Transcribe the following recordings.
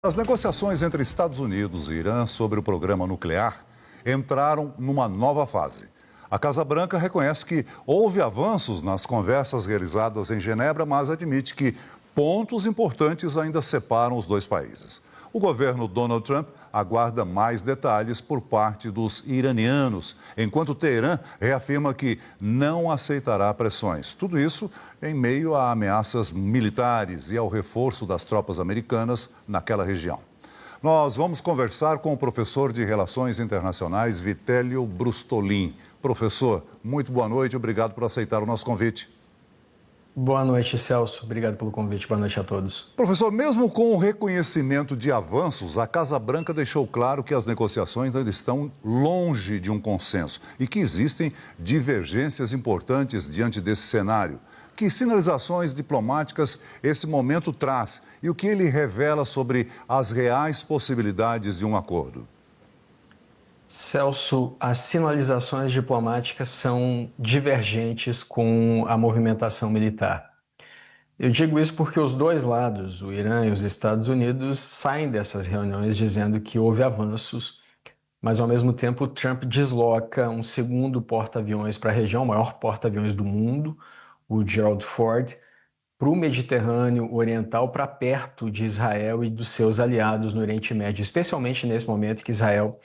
As negociações entre Estados Unidos e Irã sobre o programa nuclear entraram numa nova fase. A Casa Branca reconhece que houve avanços nas conversas realizadas em Genebra, mas admite que pontos importantes ainda separam os dois países. O governo Donald Trump aguarda mais detalhes por parte dos iranianos, enquanto Teherã reafirma que não aceitará pressões. Tudo isso em meio a ameaças militares e ao reforço das tropas americanas naquela região. Nós vamos conversar com o professor de Relações Internacionais, Vitélio Brustolin. Professor, muito boa noite, obrigado por aceitar o nosso convite. Boa noite, Celso. Obrigado pelo convite. Boa noite a todos. Professor, mesmo com o reconhecimento de avanços, a Casa Branca deixou claro que as negociações ainda estão longe de um consenso e que existem divergências importantes diante desse cenário. Que sinalizações diplomáticas esse momento traz e o que ele revela sobre as reais possibilidades de um acordo? Celso, as sinalizações diplomáticas são divergentes com a movimentação militar. Eu digo isso porque os dois lados, o Irã e os Estados Unidos, saem dessas reuniões dizendo que houve avanços, mas ao mesmo tempo Trump desloca um segundo porta-aviões para a região, o maior porta-aviões do mundo, o Gerald Ford, para o Mediterrâneo Oriental, para perto de Israel e dos seus aliados no Oriente Médio, especialmente nesse momento que Israel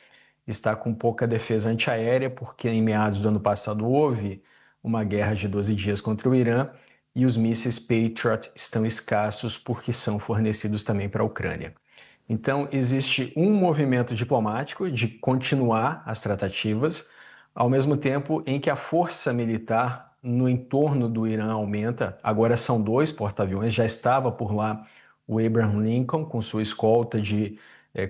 está com pouca defesa antiaérea, porque em meados do ano passado houve uma guerra de 12 dias contra o Irã e os mísseis Patriot estão escassos porque são fornecidos também para a Ucrânia. Então, existe um movimento diplomático de continuar as tratativas, ao mesmo tempo em que a força militar no entorno do Irã aumenta. Agora são 2 porta-aviões, já estava por lá o Abraham Lincoln com sua escolta de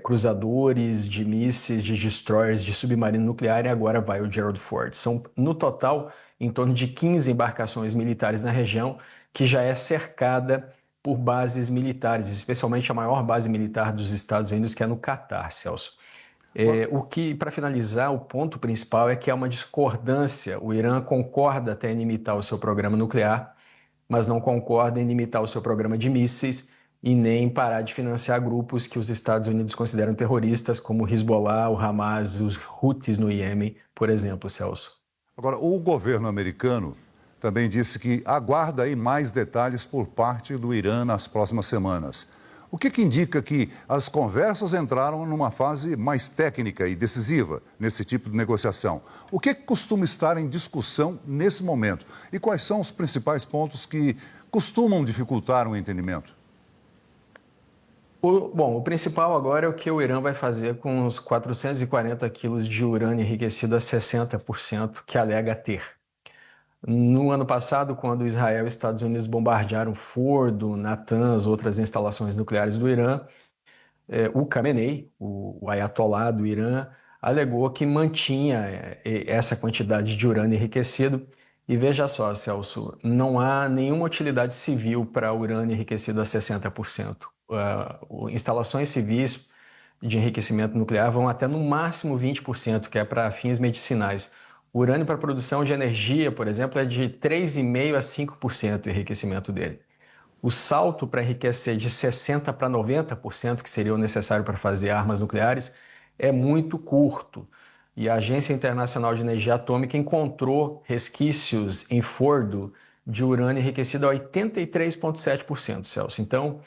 cruzadores, de mísseis, de destroyers, de submarino nuclear, e agora vai o Gerald Ford. São, no total, em torno de 15 embarcações militares na região, que já é cercada por bases militares, especialmente a maior base militar dos Estados Unidos, que é no Catar, Celso. O que, para finalizar, o ponto principal é que há uma discordância. O Irã concorda até em limitar o seu programa nuclear, mas não concorda em limitar o seu programa de mísseis e nem parar de financiar grupos que os Estados Unidos consideram terroristas, como o Hezbollah, o Hamas, os Houthis no Iêmen, por exemplo, Celso. Agora, o governo americano também disse que aguarda aí mais detalhes por parte do Irã nas próximas semanas. O que indica que as conversas entraram numa fase mais técnica e decisiva nesse tipo de negociação? O que costuma estar em discussão nesse momento? E quais são os principais pontos que costumam dificultar o entendimento? O principal agora é o que o Irã vai fazer com os 440 quilos de urânio enriquecido a 60% que alega ter. No ano passado, quando Israel e Estados Unidos bombardearam Fordo, Natanz, outras instalações nucleares do Irã, o Khamenei, o ayatolá do Irã, alegou que mantinha essa quantidade de urânio enriquecido. E veja só, Celso, não há nenhuma utilidade civil para urânio enriquecido a 60%. Instalações civis de enriquecimento nuclear vão até no máximo 20%, que é para fins medicinais. O urânio para produção de energia, por exemplo, é de 3,5% a 5% o enriquecimento dele. O salto para enriquecer de 60% para 90%, que seria o necessário para fazer armas nucleares, é muito curto. E a Agência Internacional de Energia Atômica encontrou resquícios em Fordo de urânio enriquecido a 83,7%, Celso. Então,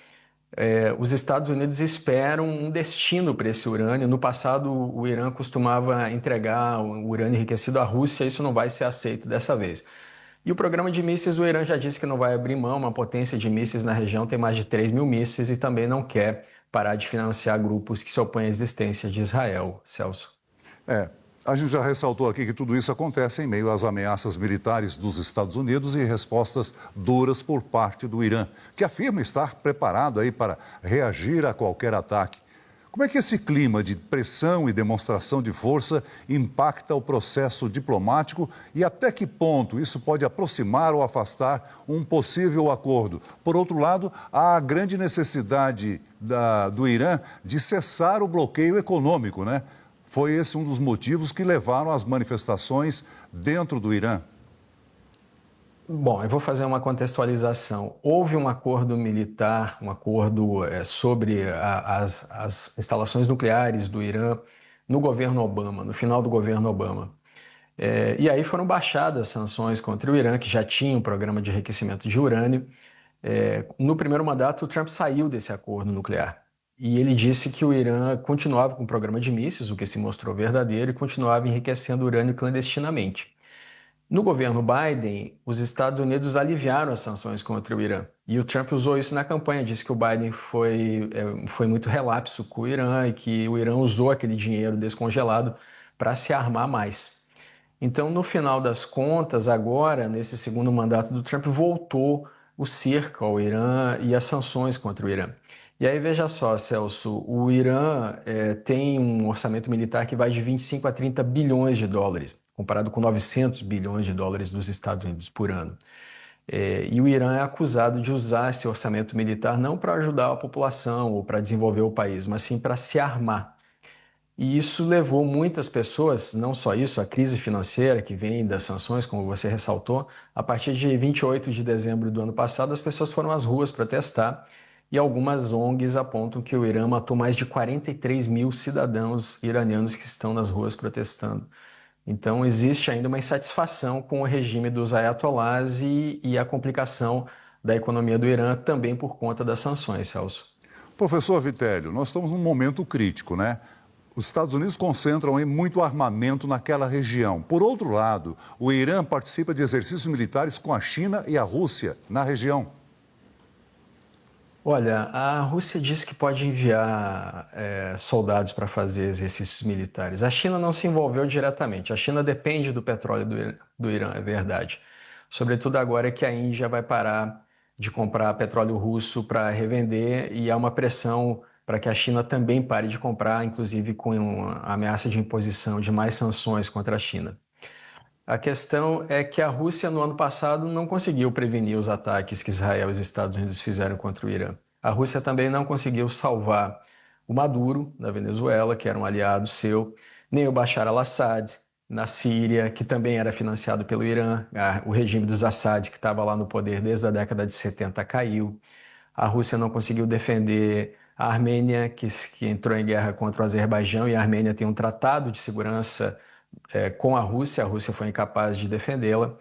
os Estados Unidos esperam um destino para esse urânio. No passado, o Irã costumava entregar o urânio enriquecido à Rússia, isso não vai ser aceito dessa vez. E o programa de mísseis, o Irã já disse que não vai abrir mão, uma potência de mísseis na região tem mais de 3 mil mísseis e também não quer parar de financiar grupos que se opõem à existência de Israel, Celso. A gente já ressaltou aqui que tudo isso acontece em meio às ameaças militares dos Estados Unidos e respostas duras por parte do Irã, que afirma estar preparado aí para reagir a qualquer ataque. Como é que esse clima de pressão e demonstração de força impacta o processo diplomático e até que ponto isso pode aproximar ou afastar um possível acordo? Por outro lado, há a grande necessidade do Irã de cessar o bloqueio econômico, né? Foi esse um dos motivos que levaram às manifestações dentro do Irã. Bom, eu vou fazer uma contextualização. Houve um acordo militar, um acordo sobre as instalações nucleares do Irã no governo Obama, no final do governo Obama. E aí foram baixadas sanções contra o Irã, que já tinha um programa de enriquecimento de urânio. No primeiro mandato, o Trump saiu desse acordo nuclear. E ele disse que o Irã continuava com o programa de mísseis, o que se mostrou verdadeiro, e continuava enriquecendo urânio clandestinamente. No governo Biden, os Estados Unidos aliviaram as sanções contra o Irã. E o Trump usou isso na campanha, disse que o Biden foi muito relapso com o Irã e que o Irã usou aquele dinheiro descongelado para se armar mais. Então, no final das contas, agora, nesse segundo mandato do Trump, voltou o cerco ao Irã e as sanções contra o Irã. E aí, veja só, Celso, o Irã tem um orçamento militar que vai de 25 a 30 bilhões de dólares, comparado com 900 bilhões de dólares dos Estados Unidos por ano. E o Irã é acusado de usar esse orçamento militar não para ajudar a população ou para desenvolver o país, mas sim para se armar. E isso levou muitas pessoas, não só isso, a crise financeira que vem das sanções, como você ressaltou, a partir de 28 de dezembro do ano passado, as pessoas foram às ruas protestar e algumas ONGs apontam que o Irã matou mais de 43 mil cidadãos iranianos que estão nas ruas protestando. Então, existe ainda uma insatisfação com o regime dos ayatolás e a complicação da economia do Irã também por conta das sanções, Celso. Professor Vitélio, nós estamos num momento crítico, né? Os Estados Unidos concentram aí muito armamento naquela região. Por outro lado, o Irã participa de exercícios militares com a China e a Rússia na região. Olha, a Rússia disse que pode enviar soldados para fazer exercícios militares. A China não se envolveu diretamente. A China depende do petróleo do Irã, é verdade. Sobretudo agora que a Índia vai parar de comprar petróleo russo para revender e há uma pressão para que a China também pare de comprar, inclusive com uma ameaça de imposição de mais sanções contra a China. A questão é que a Rússia, no ano passado, não conseguiu prevenir os ataques que Israel e os Estados Unidos fizeram contra o Irã. A Rússia também não conseguiu salvar o Maduro, da Venezuela, que era um aliado seu, nem o Bashar al-Assad, na Síria, que também era financiado pelo Irã. O regime dos Assad, que estava lá no poder desde a década de 70, caiu. A Rússia não conseguiu defender a Armênia, que entrou em guerra contra o Azerbaijão, e a Armênia tem um tratado de segurança com a Rússia foi incapaz de defendê-la.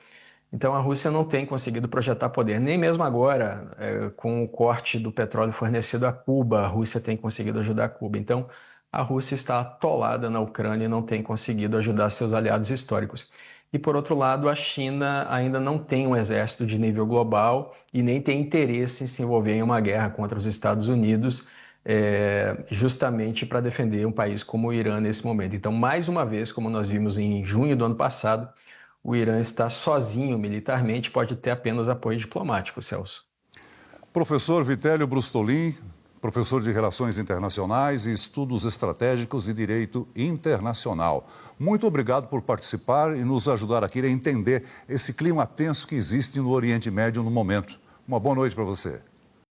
Então a Rússia não tem conseguido projetar poder, nem mesmo agora, com o corte do petróleo fornecido a Cuba, a Rússia tem conseguido ajudar a Cuba. Então a Rússia está atolada na Ucrânia e não tem conseguido ajudar seus aliados históricos. E por outro lado, a China ainda não tem um exército de nível global e nem tem interesse em se envolver em uma guerra contra os Estados Unidos, justamente para defender um país como o Irã nesse momento. Então, mais uma vez, como nós vimos em junho do ano passado, o Irã está sozinho militarmente, pode ter apenas apoio diplomático, Celso. Professor Vitélio Brustolin, professor de Relações Internacionais e Estudos Estratégicos e Direito Internacional. Muito obrigado por participar e nos ajudar aqui a entender esse clima tenso que existe no Oriente Médio no momento. Uma boa noite para você.